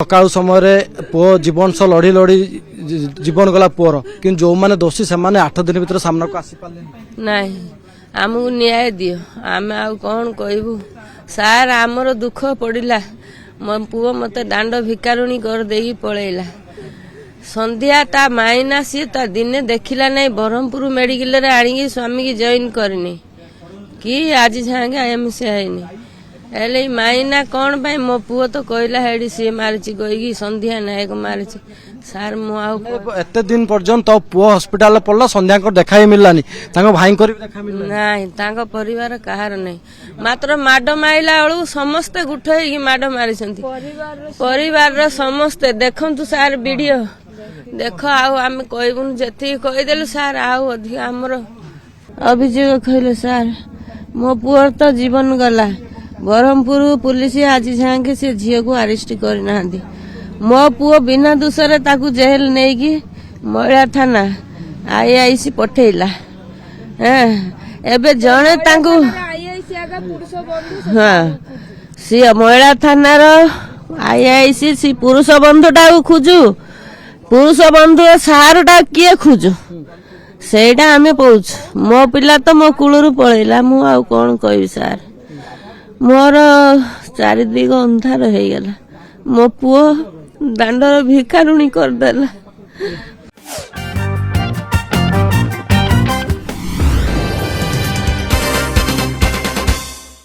सकाल समय पुओ जीवन सह लड़ी लड़ी जीवन गला पुअर कि जो मैंने दोषी से 8 दिन भीतर सामना को आसी पाले नहीं आमको न्याय दियो आम आ कौन कहबू सार आमर दुख पड़ा मो पुओ मत दांड भिकारुणी कर देगी पलैला संध्या ता माइना सी ता दिने देखिला नहीं ब्रह्मपुर मेडिकल रे आनिकी स्वामी की जॉइन करनी कि आज जाए एम से आईनी एले माइना कौन पाई मो पुओ तो कहला हेडी सी मारिची कहीकि संध्या नायक मारिची सार मु एते दिन पर्यंत तो पुओ हॉस्पिटल पड़ला संध्या को देखा ही मिललानी तांको भाई को भी देखा मिलला नहीं तांको परिवार कहार नहीं मात्र माड माइला बेलू समस्ते गुठ होगी माड मारी परिवार समस्ते देखु सार वीडियो देख आम कहबुन जी कहीदेलु सार आउ अधिक आमर अभियोग कहले सार मो पुअर तो जीवन गला ब्रह्मपुर पुलिस आज जाके से झील को अरेस्ट करना मो पुओ बिना दोषरे ताकू जेल नहीं कि महिला थाना आईआईसी पठेला एबे जणे ताकू हाँ सी महिला थानार आईआईसी सी पुरुष बंधुटा खोजु पुरुष बंधु सारटा किए खोजु सेटा आमे पहुँचु मो पिला तो मो कूलू पलैला मु आ कौन कह सार मोर चारिदिग अंधार हो गला मो पुओ दांडर भिकारुणी करदेला